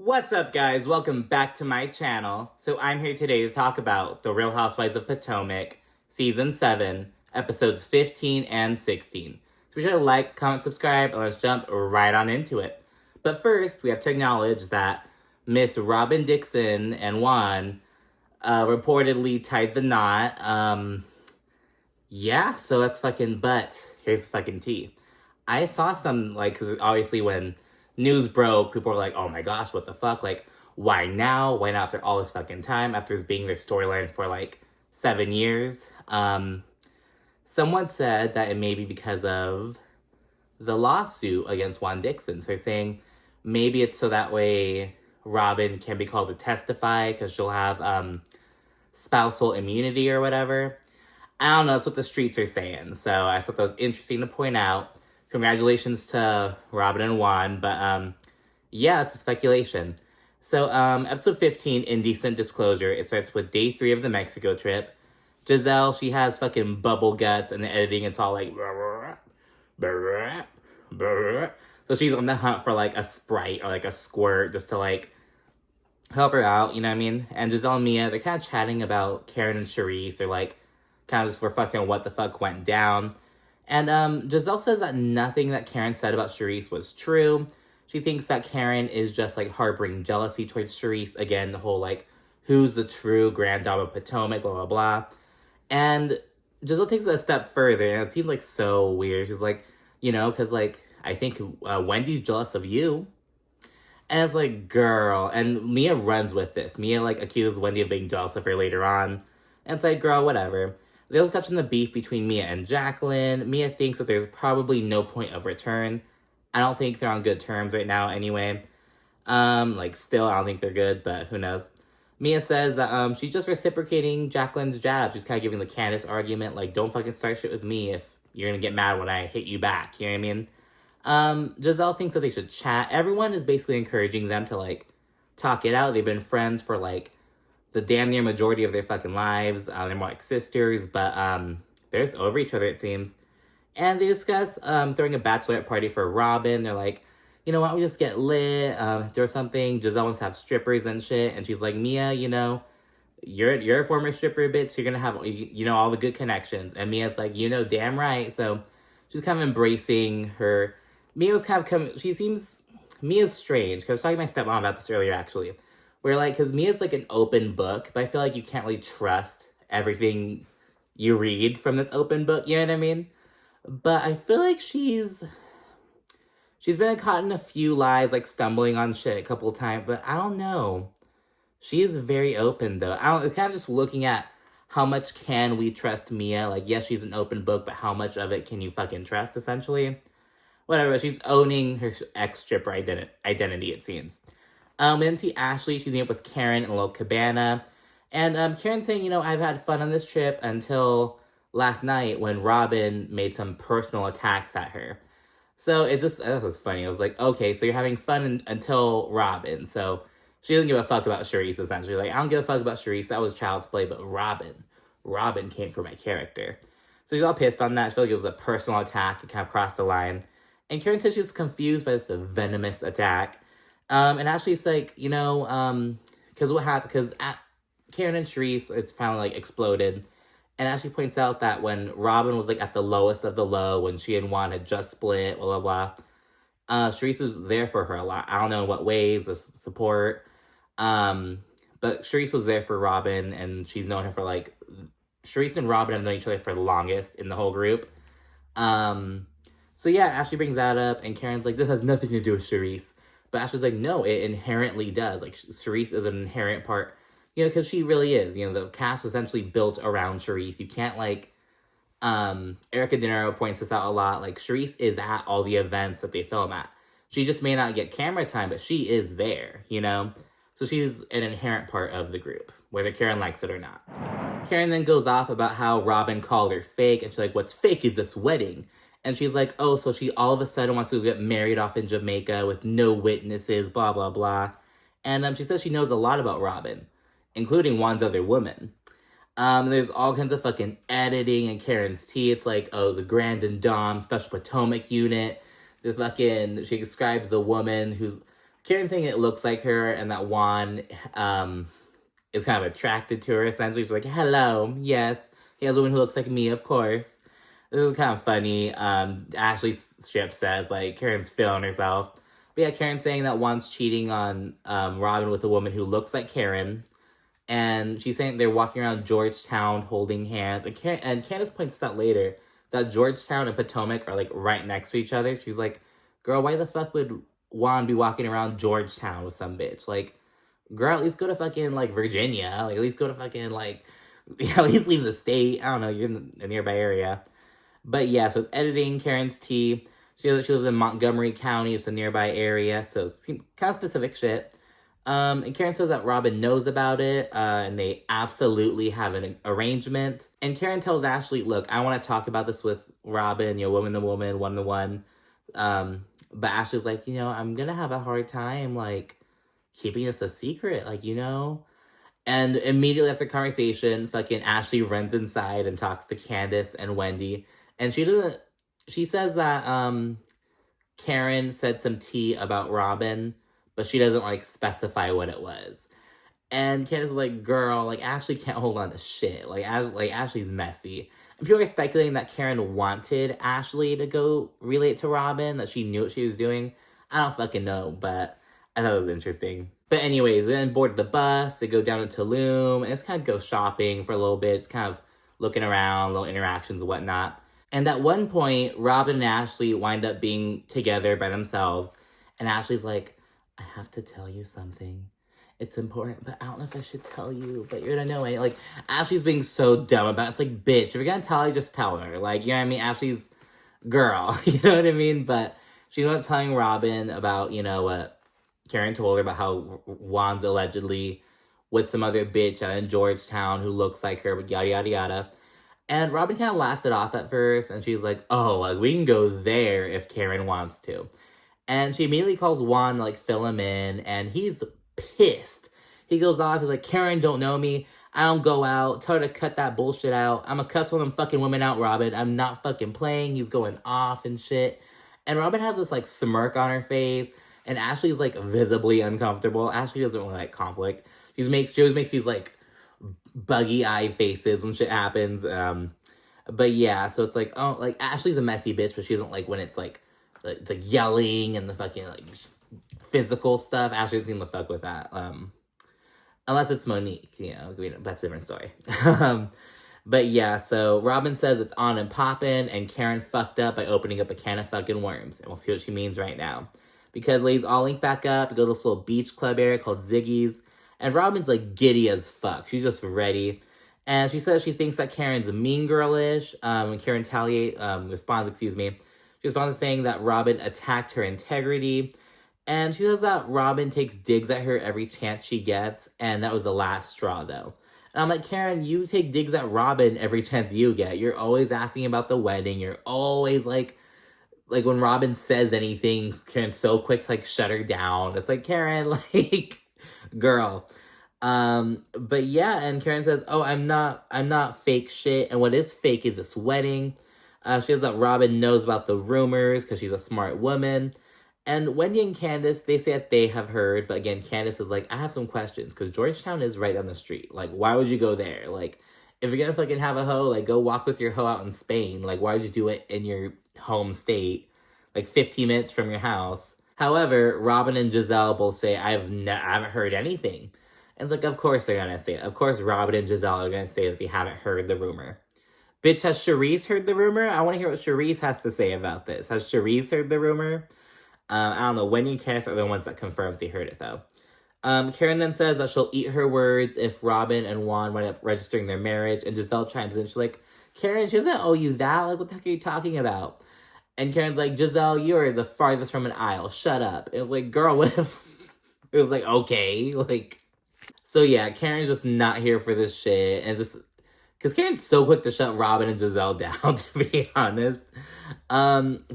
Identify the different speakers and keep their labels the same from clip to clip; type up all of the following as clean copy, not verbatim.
Speaker 1: What's up, guys? Welcome back to my channel. So I'm here today to talk about The Real Housewives of Potomac, Season 7, Episodes 15 and 16. So be sure to like, comment, subscribe, and let's jump right on into it. But first, we have to acknowledge that Miss Robyn Dixon and Juan reportedly tied the knot. Yeah, so that's fucking, but here's the fucking tea. I saw some, cause obviously when news broke, people were like, oh my gosh, what the fuck? Like, why now? Why not after all this fucking time? After this being their storyline for 7 years? Someone said that it may be because of the lawsuit against Juan Dixon. So they're saying maybe it's so that way Robyn can be called to testify because she'll have spousal immunity or whatever. I don't know, that's what the streets are saying. So I thought that was interesting to point out. Congratulations to Robyn and Juan, but yeah, it's a speculation. So episode 15, Indecent Disclosure, it starts with day 3 of the Mexico trip. Gizelle, she has fucking bubble guts, and the editing, it's all like... So she's on the hunt for a Sprite or a squirt just to help her out, you know what I mean? And Gizelle and Mia, they're kind of chatting about Karen and Charrisse, or kind of just reflecting on what the fuck went down. And Gizelle says that nothing that Karen said about Charrisse was true. She thinks that Karen is just harboring jealousy towards Charrisse. Again, the whole who's the true grand dame of Potomac, blah, blah, blah. And Gizelle takes it a step further, and it seemed so weird. She's because I think Wendy's jealous of you. And it's girl. And Mia runs with this. Mia accuses Wendy of being jealous of her later on. And it's girl, whatever. They also touch on the beef between Mia and Jacqueline. Mia thinks that there's probably no point of return. I don't think they're on good terms right now anyway. Still, I don't think they're good, but who knows. Mia says that she's just reciprocating Jacqueline's jab. She's kind of giving the Candace argument, don't fucking start shit with me if you're gonna get mad when I hit you back, you know what I mean? Gizelle thinks that they should chat. Everyone is basically encouraging them to, talk it out. They've been friends for, the damn near majority of their fucking lives. They're more like but they're just over each other, it seems. And they discuss throwing a bachelorette party for Robyn. They're why don't we just get lit, do something. Gizelle wants to have strippers and shit. And she's like, Mia, you're a former stripper, bitch. You're gonna have, all the good connections. And Mia's like, damn right. So she's kind of embracing her. Mia's kind of Mia's strange. Because I was talking to my stepmom about this earlier, actually. Where, because Mia's, an open book, but I feel like you can't really trust everything you read from this open book, you know what I mean? But I feel like she's been caught in a few lies, stumbling on shit a couple of times, but I don't know. She is very open, though. Kind of just looking at how much can we trust Mia? Yes, she's an open book, but how much of it can you fucking trust, essentially? Whatever, she's owning her ex-stripper identity, it seems. We then see Ashley. She's meeting up with Karen in a little cabana. And Karen's saying, I've had fun on this trip until last night when Robyn made some personal attacks at her. So it's just, that was funny. I was like, okay, so you're having fun until Robyn. So she doesn't give a fuck about Charrisse, essentially. I don't give a fuck about Charrisse. That was child's play, but Robyn came for my character. So she's all pissed on that. She felt like it was a personal attack. It kind of crossed the line. And Karen says she's confused by this venomous attack. And Ashley's because what happened, because Karen and Charrisse, it's finally, exploded. And Ashley points out that when Robyn was, at the lowest of the low, when she and Juan had just split, blah, blah, blah, Charrisse was there for her a lot. I don't know in what ways, or support. But Charrisse was there for Robyn, and she's known her for, Charrisse and Robyn have known each other for the longest in the whole group. So yeah, Ashley brings that up, and Karen's like, this has nothing to do with Charrisse. But Ashley's like, no, it inherently does. Charrisse is an inherent part, because she really is. The cast was essentially built around Charrisse. You can't, Erica De Niro points this out a lot. Charrisse is at all the events that they film at. She just may not get camera time, but she is there, So she's an inherent part of the group, whether Karen likes it or not. Karen then goes off about how Robyn called her fake, and she's like, what's fake is this wedding. And she's like, oh, so she all of a sudden wants to get married off in Jamaica with no witnesses, blah, blah, blah. And she says she knows a lot about Robyn, including Juan's other woman. There's all kinds of fucking editing and Karen's tea. It's oh, the Grand and Dom Special Potomac unit. There's fucking, she describes the woman who's Karen's saying it looks like her and that Juan is kind of attracted to her. Essentially, she's like, hello, yes. He has a woman who looks like me, of course. This is kind of funny. Ashley strip says, like, Karen's feeling herself. But yeah, Karen's saying that Juan's cheating on Robyn with a woman who looks like Karen. And she's saying they're walking around Georgetown holding hands. And Candace points out later that Georgetown and Potomac are, like, right next to each other. She's like, girl, why the fuck would Juan be walking around Georgetown with some bitch? Like, girl, at least go to fucking, like, Virginia. Like, at least go to fucking, like, at least leave the state. I don't know, you're in the nearby area. But yeah, so editing, Karen's tea. She lives in Montgomery County. It's a nearby area, so it's kind of specific shit. And Karen says that Robyn knows about it, and they absolutely have an arrangement. And Karen tells Ashley, look, I want to talk about this with Robyn, woman to woman, one to one. But Ashley's like, I'm gonna have a hard time, like, keeping this a secret, like, And immediately after the conversation, fucking Ashley runs inside and talks to Candace and Wendy. And she says that, Karen said some tea about Robyn, but she doesn't, like, specify what it was. And Candace is like, girl, like, Ashley can't hold on to shit. Like, Ashley's messy. And people are speculating that Karen wanted Ashley to go relay it to Robyn, that she knew what she was doing. I don't fucking know, but I thought it was interesting. But anyways, they then board the bus, they go down to Tulum, and just kind of go shopping for a little bit, just kind of looking around, little interactions and whatnot. And at one point, Robyn and Ashley wind up being together by themselves, and Ashley's like, I have to tell you something. It's important, but I don't know if I should tell you, but you're gonna know it. Like, Ashley's being so dumb about it. It's like, bitch, if you're gonna tell her, just tell her. Like, you know what I mean? Ashley's girl, you know what I mean? But she ended up telling Robyn about, what Karen told her about how Juan's allegedly with some other bitch out in Georgetown who looks like her, but yada, yada, yada. And Robyn kind of laughed it off at first, and she's like, oh, like, we can go there if Karen wants to. And she immediately calls Juan to, like, fill him in, and he's pissed. He goes off, he's like, Karen don't know me. I don't go out. Tell her to cut that bullshit out. I'm gonna cuss one of them fucking women out, Robyn. I'm not fucking playing. He's going off and shit. And Robyn has this, like, smirk on her face, and Ashley's, like, visibly uncomfortable. Ashley doesn't really like conflict. She always makes these, like, buggy-eyed faces when shit happens. But yeah, so it's like, oh, like, Ashley's a messy bitch, but she doesn't like when it's, like, the yelling and the fucking, like, physical stuff. Ashley doesn't seem to fuck with that. Unless it's Monique, that's a different story. But yeah, so Robyn says it's on and poppin', and Karen fucked up by opening up a can of fucking worms. And we'll see what she means right now. Because ladies all link back up, go to this little beach club area called Ziggy's, and Robyn's, like, giddy as fuck. She's just ready. And she says she thinks that Karen's mean girlish. When Karen responds, she responds to saying that Robyn attacked her integrity. And she says that Robyn takes digs at her every chance she gets, and that was the last straw, though. And I'm like, Karen, you take digs at Robyn every chance you get. You're always asking about the wedding. You're always, like when Robyn says anything, Karen's so quick to, like, shut her down. It's like, Karen, like, girl. But yeah, and Karen says, oh, I'm not fake shit. And what is fake is this wedding. She says that Robyn knows about the rumors because she's a smart woman. And Wendy and Candace, they say that they have heard, but again, Candace is like, I have some questions, because Georgetown is right down the street. Like, why would you go there? Like, if you're gonna fucking have a hoe, like, go walk with your hoe out in Spain. Like, why would you do it in your home state, like, 15 minutes from your house? However, Robyn and Gizelle both say, I haven't heard anything. And it's like, of course they're gonna say it. Of course Robyn and Gizelle are gonna say that they haven't heard the rumor. Bitch, has Charrisse heard the rumor? I want to hear what Charrisse has to say about this. Has Charrisse heard the rumor? I don't know. Wendy and Candace are the ones that confirmed they heard it, though. Karen then says that she'll eat her words if Robyn and Juan wind up registering their marriage. And Gizelle chimes in. She's like, Karen, she doesn't owe you that. Like, what the heck are you talking about? And Karen's like, Gizelle, you're the farthest from an aisle. Shut up. It was like, girl, what if... It was like, okay. Like... So yeah, Karen's just not here for this shit. And it's just... Because Karen's so quick to shut Robyn and Gizelle down, to be honest.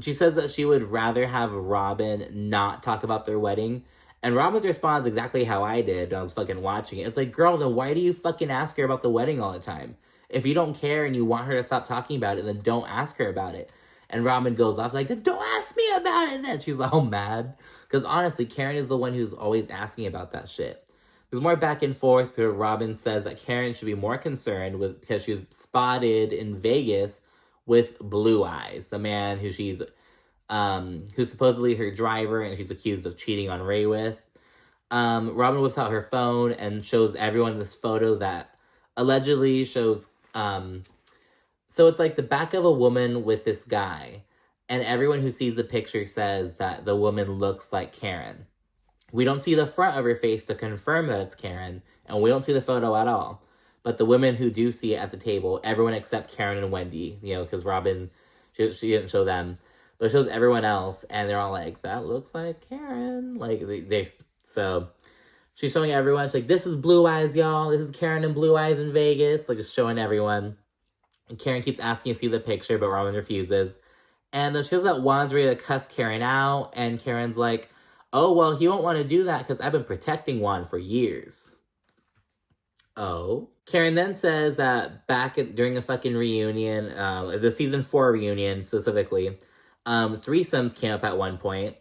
Speaker 1: She says that she would rather have Robyn not talk about their wedding. And Robyn's response exactly how I did when I was fucking watching it. It's like, girl, then why do you fucking ask her about the wedding all the time? If you don't care and you want her to stop talking about it, then don't ask her about it. And Robyn goes off, like, then don't ask me about it then. She's all mad. Because honestly, Karen is the one who's always asking about that shit. There's more back and forth, but Robyn says that Karen should be more concerned with because she was spotted in Vegas with Blue Eyes, the man who she's who's supposedly her driver and she's accused of cheating on Ray with. Robyn whips out her phone and shows everyone this photo that allegedly shows so it's like the back of a woman with this guy, and everyone who sees the picture says that the woman looks like Karen. We don't see the front of her face to confirm that it's Karen, and we don't see the photo at all. But the women who do see it at the table, everyone except Karen and Wendy, you know, because Robyn, she didn't show them, but it shows everyone else, and they're all like, that looks like Karen. Like, so she's showing everyone, she's like, this is Blue Eyes, y'all. This is Karen and Blue Eyes in Vegas. Like, just showing everyone. And Karen keeps asking to see the picture, but Robyn refuses. And then she shows that Juan's ready to cuss Karen out, and Karen's like, oh, well, he won't want to do that because I've been protecting Juan for years. Oh. Karen then says that during a fucking reunion, the season 4 reunion specifically, threesomes came up at one point.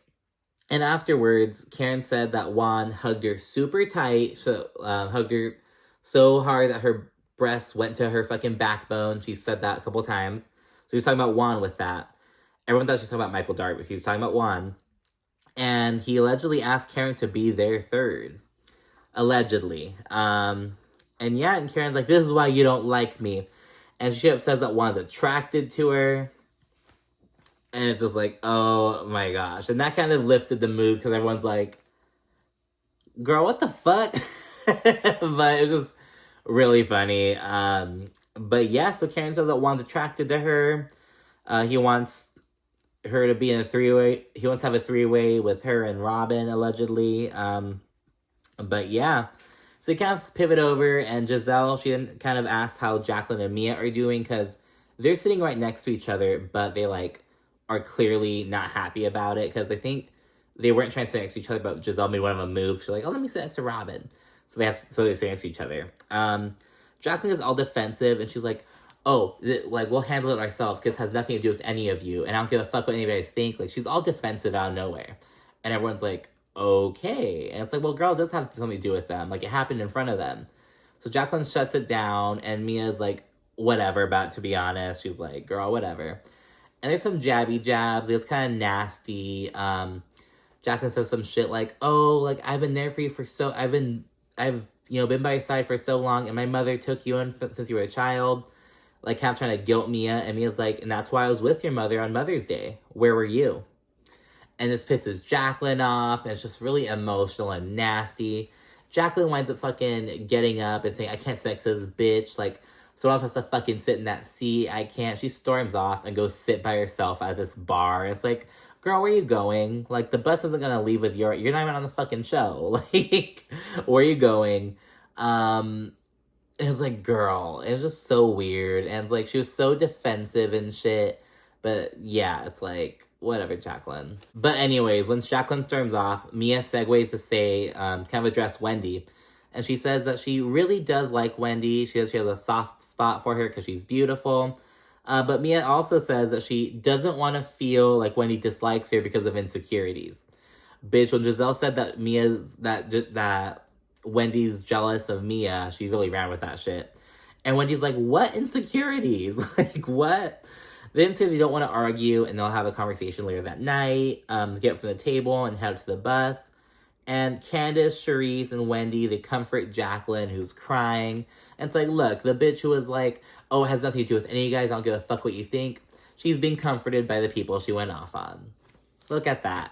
Speaker 1: And afterwards, Karen said that Juan hugged her super tight, hugged her so hard that her breasts went to her fucking backbone. She said that a couple times. So she's talking about Juan with that. Everyone thought she was talking about Michael Darby, but she was talking about Juan. And he allegedly asked Karen to be their third. Allegedly. And Karen's like, this is why you don't like me. And she says that Juan's attracted to her. And it's just like, oh my gosh. And that kind of lifted the mood because everyone's like, girl, what the fuck? But it was just really funny. But yeah, so Karen says that Juan's attracted to her. He wants her to be in a three-way. He wants to have a three-way with her and Robyn, allegedly. But yeah. So he kind of pivot over, and Gizelle, she kind of asked how Jacqueline and Mia are doing, because they're sitting right next to each other, but they, like, are clearly not happy about it, because I think they weren't trying to sit next to each other, but Gizelle made one of them move. She's like, oh, let me sit next to Robyn. So they sit next to each other. Jacqueline is all defensive, and she's like, oh, we'll handle it ourselves, because it has nothing to do with any of you, and I don't give a fuck what anybody think. Like, she's all defensive out of nowhere. And everyone's like, okay. And it's like, well, girl, it does have something to do with them. Like, it happened in front of them. So Jacqueline shuts it down, and Mia's like, whatever about it, to be honest. She's like, girl, whatever. And there's some jabby jabs. It's kind of nasty. Jacqueline says some shit like, oh, like, I've been there for you I've been by your side for so long, and my mother took you in since you were a child. Like, kind of trying to guilt Mia, and Mia's like, and that's why I was with your mother on Mother's Day. Where were you? And this pisses Jacqueline off, and it's just really emotional and nasty. Jacqueline winds up fucking getting up and saying, I can't sit next to this bitch. Like, someone else has to fucking sit in that seat. I can't. She storms off and goes sit by herself at this bar. And it's like, girl, where are you going? Like, the bus isn't gonna leave with you're not even on the fucking show. Like, where are you going? And it was like, girl, it was just so weird. And like, she was so defensive and shit. But yeah, it's like, whatever, Jacqueline. But anyways, once Jacqueline storms off, Mia segues to say, kind of address Wendy. And she says that she really does like Wendy. She has a soft spot for her because she's beautiful. But Mia also says that she doesn't want to feel like Wendy dislikes her because of insecurities. Bitch, when Gizelle said that that Wendy's jealous of Mia, she really ran with that shit. And Wendy's like, what insecurities? Like, what? They didn't say they don't want to argue, and they'll have a conversation later that night, get up from the table and head to the bus. And Candace, Charrisse, and Wendy, they comfort Jacqueline, who's crying. And it's like, look, the bitch who was like, oh, it has nothing to do with any of you guys, I don't give a fuck what you think. She's being comforted by the people she went off on. Look at that.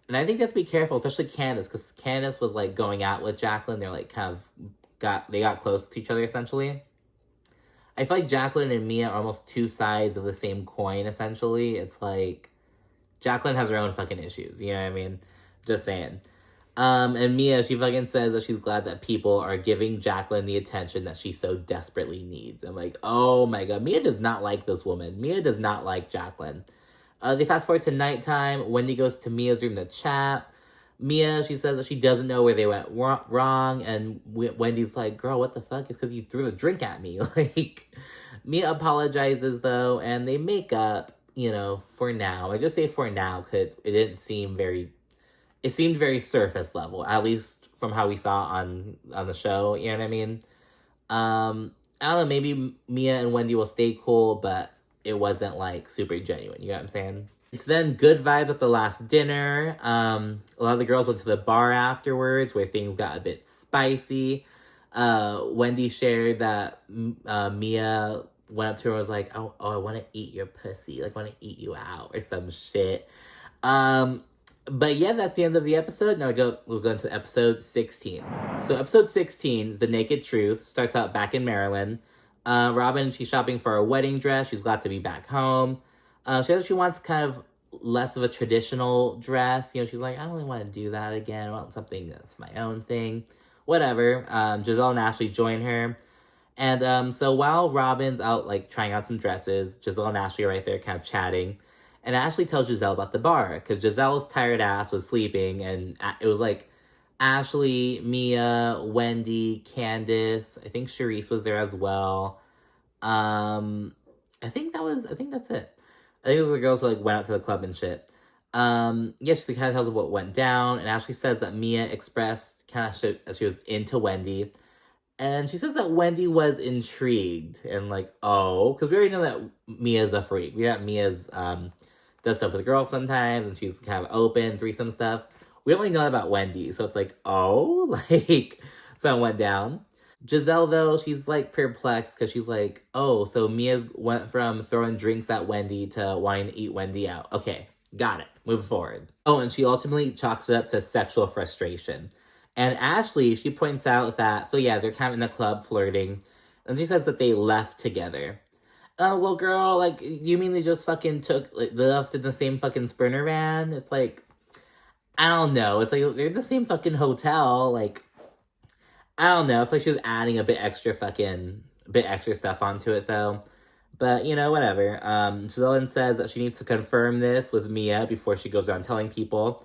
Speaker 1: And I think you have to be careful, especially Candace, because Candace was, like, going out with Jacqueline. They're, like, they got close to each other, essentially. I feel like Jacqueline and Mia are almost two sides of the same coin, essentially. It's like, Jacqueline has her own fucking issues, you know what I mean? Just saying. And Mia, she fucking says that she's glad that people are giving Jacqueline the attention that she so desperately needs. I'm like, oh my god, Mia does not like this woman. Mia does not like Jacqueline. They fast forward to nighttime. Wendy goes to Mia's room to chat. Mia, she says that she doesn't know where they went wrong, and Wendy's like, girl, what the fuck? It's because you threw the drink at me. Like, Mia apologizes, though, and they make up, for now. I just say for now because it didn't seem it seemed very surface level, at least from how we saw on the show, you know what I mean? I don't know, maybe Mia and Wendy will stay cool, but it wasn't like super genuine, you know what I'm saying? It's then good vibes at the last dinner. A lot of the girls went to the bar afterwards where things got a bit spicy. Wendy shared that Mia went up to her and was like, oh, I want to eat your pussy. Like, I want to eat you out or some shit. But yeah, that's the end of the episode. Now we'll go into episode 16. So episode 16, The Naked Truth, starts out back in Maryland. Robyn, she's shopping for a wedding dress. She's glad to be back home. She says she wants kind of less of a traditional dress. She's like, I don't really want to do that again. I want something that's my own thing. Whatever. Gizelle and Ashley join her. And so while Robyn's out, like, trying out some dresses, Gizelle and Ashley are right there kind of chatting. And Ashley tells Gizelle about the bar, because Giselle's tired ass was sleeping, and it was, like, Ashley, Mia, Wendy, Candace, I think Charrisse was there as well. I think that's it. I think it was the girls who, like, went out to the club and shit. Yeah, she kind of tells her what went down, and Ashley says that Mia expressed kind of that she was into Wendy. And she says that Wendy was intrigued and like, oh, because we already know that Mia's a freak. We got Mia's does stuff with girls sometimes, and she's kind of open, threesome stuff. We don't really know about Wendy, so it's like, oh, like, something went down. Gizelle, though, she's like perplexed because she's like, oh, so Mia went from throwing drinks at Wendy to wanting to eat Wendy out. Okay, got it. Move forward. Oh, and she ultimately chalks it up to sexual frustration. And Ashley, she points out that, so yeah, they're kind of in the club flirting. And she says that they left together. Oh, well, girl, like, you mean they just fucking they left in the same fucking Sprinter van? It's like, I don't know. It's like, they're in the same fucking hotel. Like, I don't know. I feel like she was adding a bit extra stuff onto it, though. But, whatever. Gizelle says that she needs to confirm this with Mia before she goes around telling people.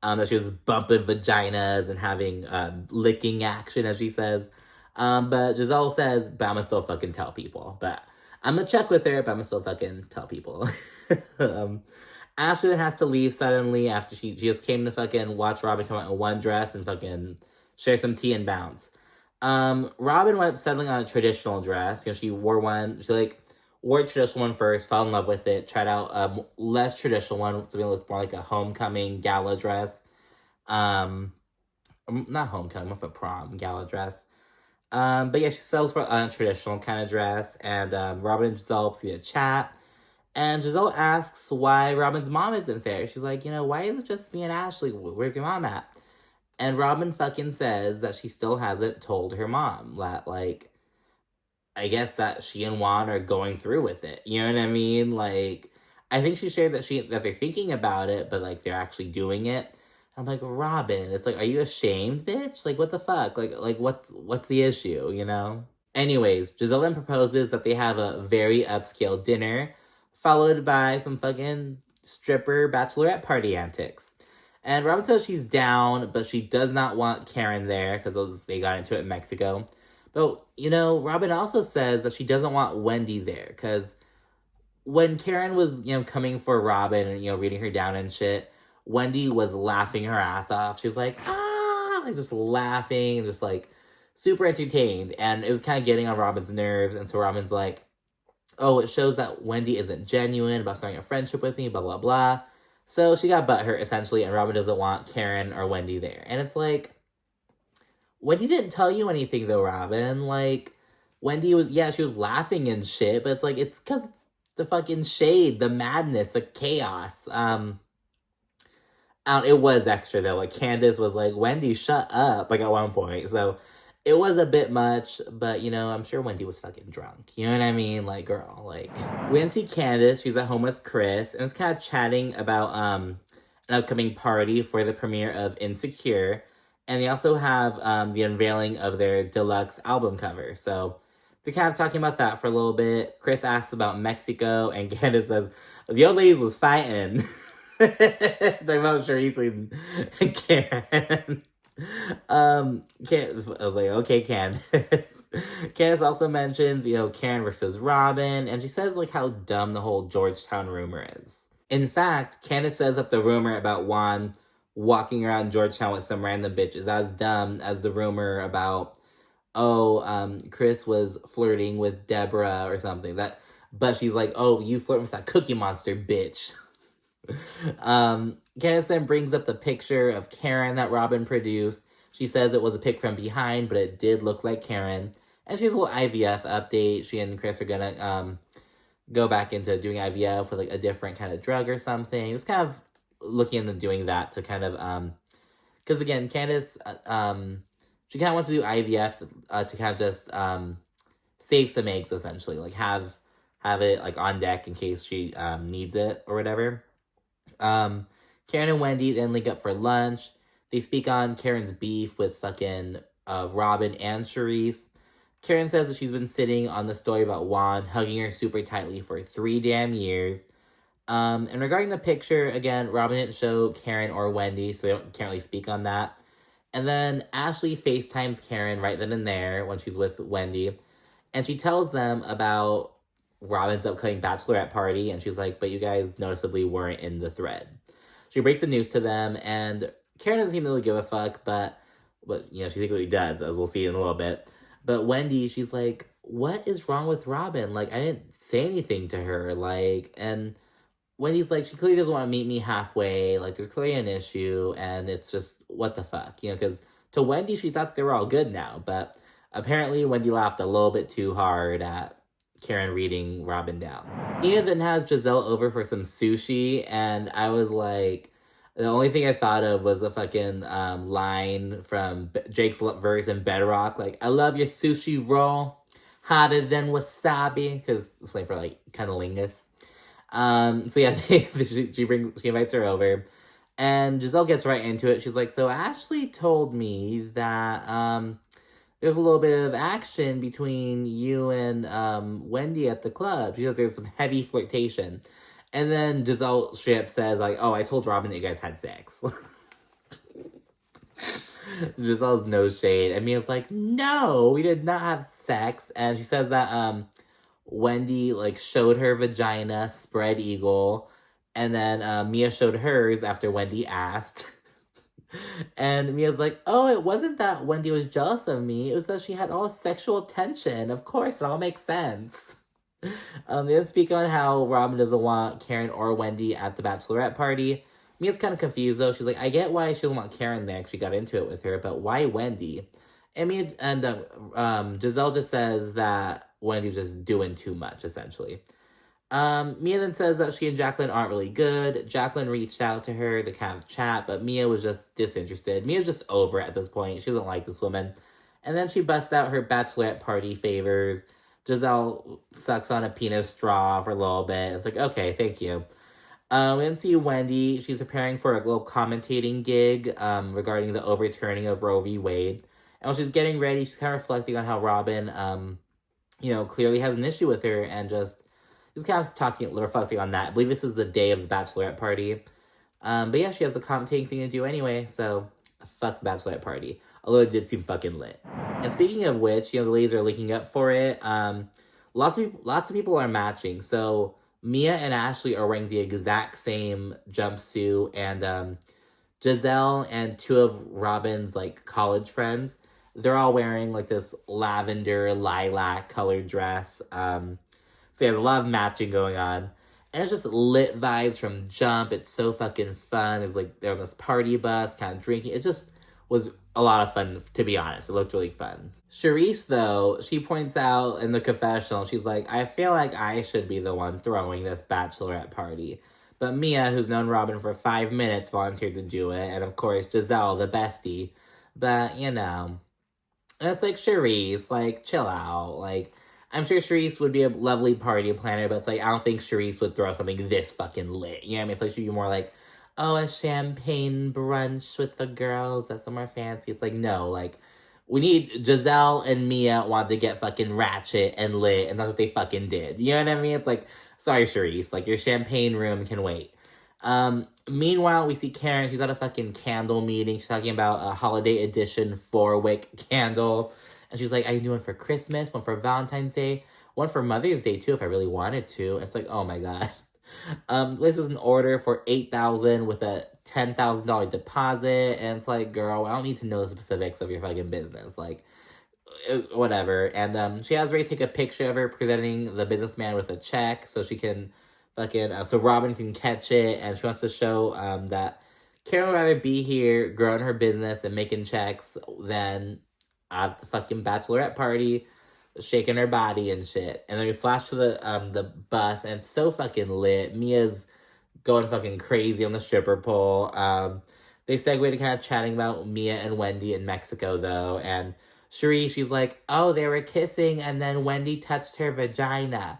Speaker 1: That she was bumping vaginas and having licking action, as she says. But Gizelle says, but I'm gonna still fucking tell people. But I'm gonna check with her, but I'm gonna still fucking tell people. Ashley then has to leave suddenly after she just came to fucking watch Robyn come out in one dress and fucking share some tea and bounce. Robyn went up settling on a traditional dress. She wore one. She wore a traditional one first, fell in love with it, tried out a less traditional one, something that looked more like a homecoming gala dress. Not homecoming, with a prom gala dress. But yeah, she settles for a traditional kind of dress, and Robyn and Gizelle see a chat, and Gizelle asks why Robyn's mom isn't there. She's like, why is it just me and Ashley? Where's your mom at? And Robyn fucking says that she still hasn't told her mom that, like, I guess that she and Juan are going through with it. You know what I mean? Like, I think she shared that they're thinking about it, but, like, they're actually doing it. I'm like, Robyn, it's like, are you ashamed, bitch? Like, what the fuck? Like what's the issue, Anyways, Gizelle then proposes that they have a very upscale dinner, followed by some fucking stripper bachelorette party antics. And Robyn says she's down, but she does not want Karen there, because they got into it in Mexico. But, Robyn also says that she doesn't want Wendy there, because when Karen was, coming for Robyn and, reading her down and shit, Wendy was laughing her ass off. She was like, like, just laughing, just, like, super entertained. And it was kind of getting on Robyn's nerves, and so Robyn's like, oh, it shows that Wendy isn't genuine about starting a friendship with me, blah, blah, blah. So she got butthurt, essentially, and Robyn doesn't want Karen or Wendy there. And it's like, Wendy didn't tell you anything, though, Robyn. Like, Wendy was, she was laughing and shit, but it's like, it's because it's the fucking shade, the madness, the chaos. It was extra, though. Like, Candace was like, Wendy, shut up, like, at one point. So, it was a bit much, but, I'm sure Wendy was fucking drunk. You know what I mean? Like, girl, like, we didn't see Candace. She's at home with Chris, and it's kind of chatting about an upcoming party for the premiere of Insecure. And they also have the unveiling of their deluxe album cover. So they're kind of talking about that for a little bit. Chris asks about Mexico, and Candace says, the old ladies was fighting. Talking about Charrisse and Karen. I was like, okay, Candace. Candace also mentions, Karen versus Robyn, and she says, like, how dumb the whole Georgetown rumor is. In fact, Candace says that the rumor about Juan walking around Georgetown with some random bitch is as dumb as the rumor about, Chris was flirting with Deborah or something. But she's like, oh, you flirting with that Cookie Monster bitch. Candace then brings up the picture of Karen that Robyn produced. She says it was a pic from behind, but it did look like Karen. And she has a little IVF update. She and Chris are gonna go back into doing IVF with like a different kind of drug or something. Just kind of looking into doing that to kind of because again, Candace she kind of wants to do IVF to kind of just save some eggs essentially, like have it like on deck in case she needs it or whatever. Karen and Wendy then link up for lunch. They speak on Karen's beef with fucking Robyn and Charrisse. Karen says that she's been sitting on the story about Juan hugging her super tightly for 3 damn years. And regarding the picture, again, Robyn didn't show Karen or Wendy, so they can't really speak on that. And then Ashley FaceTimes Karen right then and there when she's with Wendy. And she tells them about Robyn's upcoming Bachelorette party. And she's like, but you guys noticeably weren't in the thread. She breaks the news to them. And Karen doesn't seem to really give a fuck. But she secretly does, as we'll see in a little bit. But Wendy, she's like, what is wrong with Robyn? Like, I didn't say anything to her. Like, and Wendy's like, she clearly doesn't want to meet me halfway. Like, there's clearly an issue, and it's just, what the fuck? Because to Wendy, she thought they were all good now. But apparently, Wendy laughed a little bit too hard at Karen reading Robyn down. Mia then has Gizelle over for some sushi, and I was like, the only thing I thought of was the fucking line from Jake's verse in Bedrock, like, I love your sushi roll, hotter than wasabi, because it's slang for, like, cunnilingus. So yeah, she invites her over, and Gizelle gets right into it. She's like, so Ashley told me that, there's a little bit of action between you and, Wendy at the club. She says there's some heavy flirtation. And then Gizelle straight up says, like, oh, I told Robyn that you guys had sex. Giselle's no shade. And Mia's like, no, we did not have sex. And she says that Wendy, like, showed her vagina, spread eagle. And then Mia showed hers after Wendy asked. And Mia's like, oh, it wasn't that Wendy was jealous of me. It was that she had all sexual tension. Of course, it all makes sense. They then speak on how Robyn doesn't want Karen or Wendy at the Bachelorette party. Mia's kind of confused, though. She's like, I get why she doesn't want Karen there, 'cause she got into it with her, but why Wendy? And Gizelle just says that Wendy's just doing too much, essentially. Mia then says that she and Jacqueline aren't really good. Jacqueline reached out to her to kind of chat, but Mia was just disinterested. Mia's just over it at this point. She doesn't like this woman. And then she busts out her Bachelorette party favors. Gizelle sucks on a penis straw for a little bit. It's like, okay, thank you. We then see Wendy. She's preparing for a little commentating gig regarding the overturning of Roe v. Wade. And when she's getting ready, she's kind of reflecting on how Robyn, clearly has an issue with her and just kind of reflecting on that. I believe this is the day of the Bachelorette party. But yeah, she has a commentating thing to do anyway, so fuck the Bachelorette party. Although it did seem fucking lit. And speaking of which, the ladies are linking up for it. Lots of people are matching. So Mia and Ashley are wearing the exact same jumpsuit, and Gizelle and 2 of Robyn's like college friends, they're all wearing like this lavender lilac colored dress. So there's a lot of matching going on. And it's just lit vibes from jump. It's so fucking fun. It's like they're on this party bus, kind of drinking. It just was a lot of fun, to be honest. It looked really fun. Charrisse, though, she points out in the confessional, she's like, I feel like I should be the one throwing this Bachelorette party. But Mia, who's known Robyn for 5 minutes, volunteered to do it. And of course, Gizelle, the bestie. But, And it's like, Charrisse, like, chill out. Like, I'm sure Charrisse would be a lovely party planner, but it's like, I don't think Charrisse would throw something this fucking lit. You know what I mean? I feel like she'd be more like, oh, a champagne brunch with the girls, that's somewhere fancy. It's like, no, like, we need Gizelle and Mia want to get fucking ratchet and lit, and that's what they fucking did. You know what I mean? It's like, sorry, Charrisse, like, your champagne room can wait. Meanwhile, we see Karen, she's at a fucking candle meeting. She's talking about a holiday edition 4-wick candle. And she's like, I knew one for Christmas, one for Valentine's Day, one for Mother's Day too, if I really wanted to. It's like, oh my God. This is an order for $8,000 with a $10,000 deposit. And it's like, girl, I don't need to know the specifics of your fucking business. Like, whatever. And she has Ray take a picture of her presenting the businessman with a check so she can fucking, so Robyn can catch it. And she wants to show that Karen would rather be here growing her business and making checks than at the fucking bachelorette party shaking her body and shit. And then we flash to the bus, and it's so fucking lit. Mia's going fucking crazy on the stripper pole. They segue to kind of chatting about Mia and Wendy in Mexico, though. And Charrisse, she's like, oh, they were kissing, and then Wendy touched her vagina.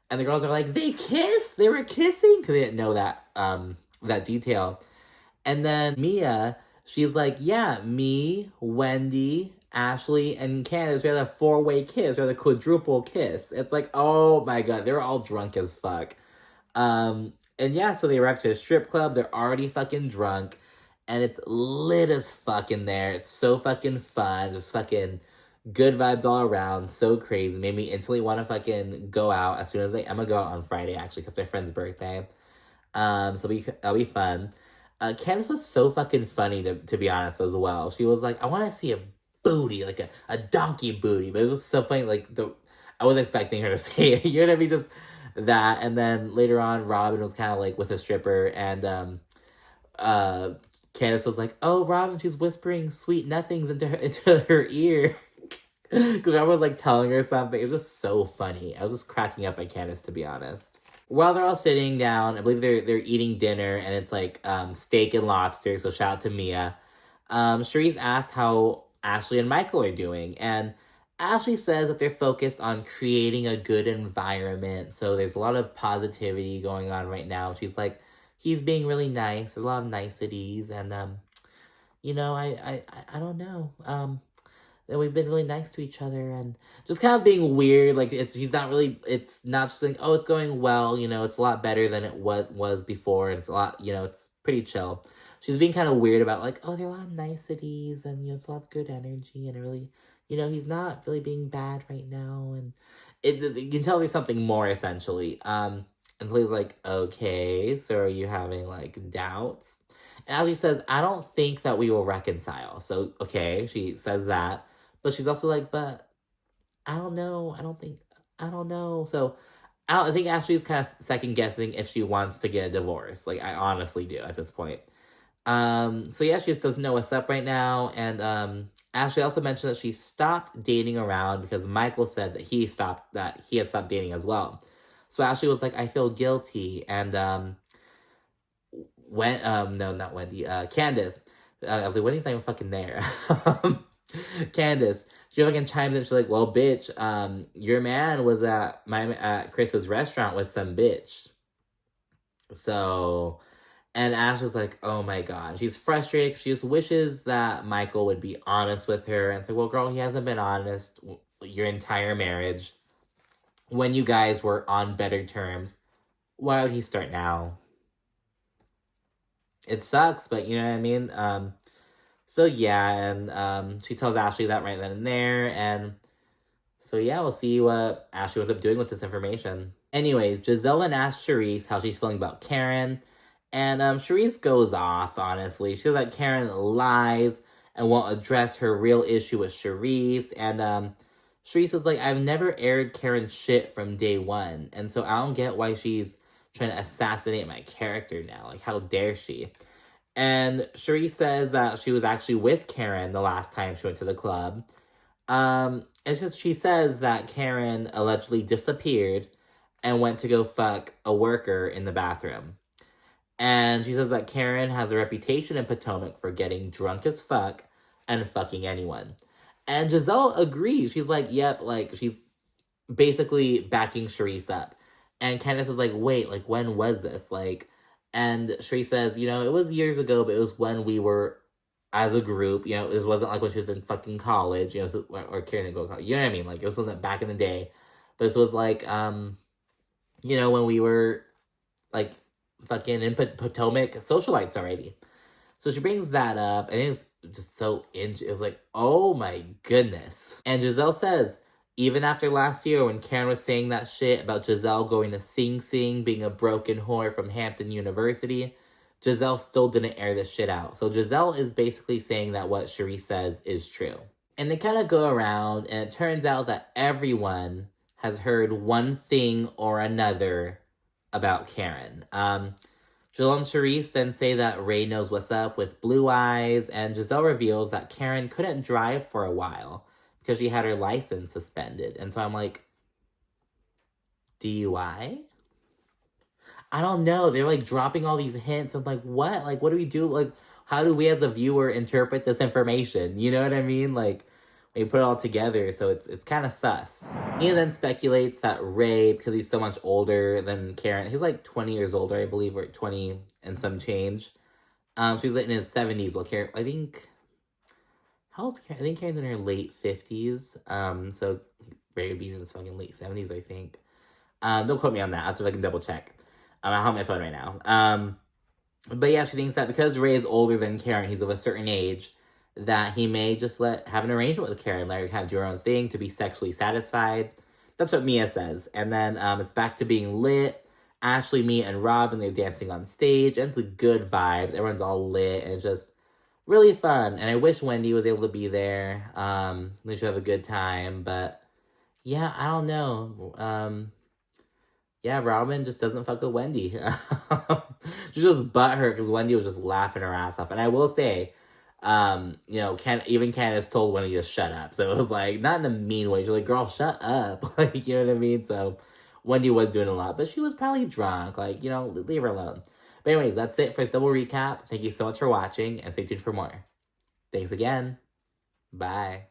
Speaker 1: And the girls are like, they kissed? They were kissing? Because they didn't know that detail. And then Mia, she's like, yeah, me, Wendy, Ashley, and Candace, we had a 4-way kiss. We had a quadruple kiss. It's like, oh my God, they were all drunk as fuck. And yeah, so they arrive to a strip club. They're already fucking drunk. And it's lit as fuck in there. It's so fucking fun. Just fucking good vibes all around. So crazy. Made me instantly want to fucking go out as soon as I'm going to go out on Friday, actually, because my friend's birthday. So that'll be fun. Candace was so fucking funny, to be honest, as well. She was like, I want to see a booty, like a donkey booty. But it was just so funny, like, I wasn't expecting her to say it. You know what I mean? Just that. And then later on, Robyn was kind of like with a stripper, and Candace was like, oh, Robyn, she's whispering sweet nothings into her ear. Because I was like telling her something. It was just so funny. I was just cracking up at Candace, to be honest. While they're all sitting down, I believe they're eating dinner, and it's like steak and lobster, so shout out to Mia. Charrisse asked how Ashley and Michael are doing, and Ashley says that they're focused on creating a good environment, so there's a lot of positivity going on right now. She's like, he's being really nice, there's a lot of niceties, and, you know, I don't know, that we've been really nice to each other, and just kind of being weird. Like, it's not just like, oh, it's going well, you know, it's a lot better than it was before, and it's a lot, you know, it's pretty chill. She's being kind of weird about, like, oh, there are a lot of niceties, and, you know, it's a lot of good energy, and it really, you know, he's not really being bad right now, and you can tell there's something more, essentially. And Lee's like, okay, so are you having, like, doubts? And Ashley says, I don't think that we will reconcile. So, okay, she says that. But she's also like, but I don't know. I don't know. So I think Ashley's kind of second guessing if she wants to get a divorce. Like, I honestly do at this point. So yeah, she just doesn't know what's up right now. And Ashley also mentioned that she stopped dating around because Michael said that he had stopped dating as well. So Ashley was like, I feel guilty. And no, not Wendy, Candace. I was like, Wendy's not even fucking there. Candace, she fucking chimes in. She's like, well, bitch, your man was at Chris's restaurant with some bitch. So, and Ash was like, oh my God. She's frustrated. She just wishes that Michael would be honest with her. And it's like, well, girl, he hasn't been honest your entire marriage. When you guys were on better terms, why would he start now? It sucks, but you know what I mean? So yeah, and she tells Ashley that right then and there, and so yeah, we'll see what Ashley ends up doing with this information. Anyways, Gizelle then asks Charrisse how she's feeling about Karen, and Charrisse goes off, honestly. She says that Karen lies and won't address her real issue with Charrisse, and Charrisse is like, I've never aired Karen's shit from day one, and so I don't get why she's trying to assassinate my character now. Like, how dare she? And Charrisse says that she was actually with Karen the last time she went to the club. It's just, she says that Karen allegedly disappeared and went to go fuck a worker in the bathroom. And she says that Karen has a reputation in Potomac for getting drunk as fuck and fucking anyone. And Gizelle agrees. She's like, yep, like, she's basically backing Charrisse up. And Candace is like, wait, like, when was this? Like, and Charrisse says, you know, it was years ago, but it was when we were as a group. You know, this wasn't like when she was in fucking college, you know, so, or Karen didn't go to college. You know what I mean? Like, it wasn't back in the day. But this was like, you know, when we were, like, fucking in Potomac socialites already. So she brings that up. I think just so into it. Was like, oh my goodness. And Gizelle says, even after last year when Karen was saying that shit about Gizelle going to Sing Sing, being a broken whore from Hampton University, Gizelle still didn't air this shit out. So Gizelle is basically saying that what Charrisse says is true. And they kind of go around, and it turns out that everyone has heard one thing or another about Karen. Gizelle and Charrisse then say that Ray knows what's up with Blue Eyes, and Gizelle reveals that Karen couldn't drive for a while because she had her license suspended. And so I'm like, DUI? I don't know. They're like dropping all these hints. I'm like, what? Like, what do we do? Like, how do we as a viewer interpret this information? You know what I mean? Like, we put it all together, so it's kind of sus. He then speculates that Ray, because he's so much older than Karen, he's like 20 years older, I believe, or 20 and some change. So he's like in his 70s, while Karen, I think, how old's Karen? I think Karen's in her late 50s. So Ray would be in his fucking late 70s, I think. Don't quote me on that. I have to fucking double check. I have my phone right now. But yeah, she thinks that because Ray is older than Karen, he's of a certain age, that he may just have an arrangement with Karen, let her kind of do her own thing to be sexually satisfied. That's what Mia says. And then it's back to being lit. Ashley, Mia, and Robyn, they're dancing on stage, and it's a good vibes. Everyone's all lit, and it's just really fun. And I wish Wendy was able to be there. They should have a good time. But yeah, I don't know. Yeah, Robyn just doesn't fuck with Wendy. She just butthurt because Wendy was just laughing her ass off. And I will say, even Candace told Wendy to shut up. So it was like, not in a mean way. She's like, girl, shut up. Like, you know what I mean? So Wendy was doing a lot, but she was probably drunk. Like, leave her alone. But anyways, that's it for this double recap. Thank you so much for watching, and stay tuned for more. Thanks again. Bye.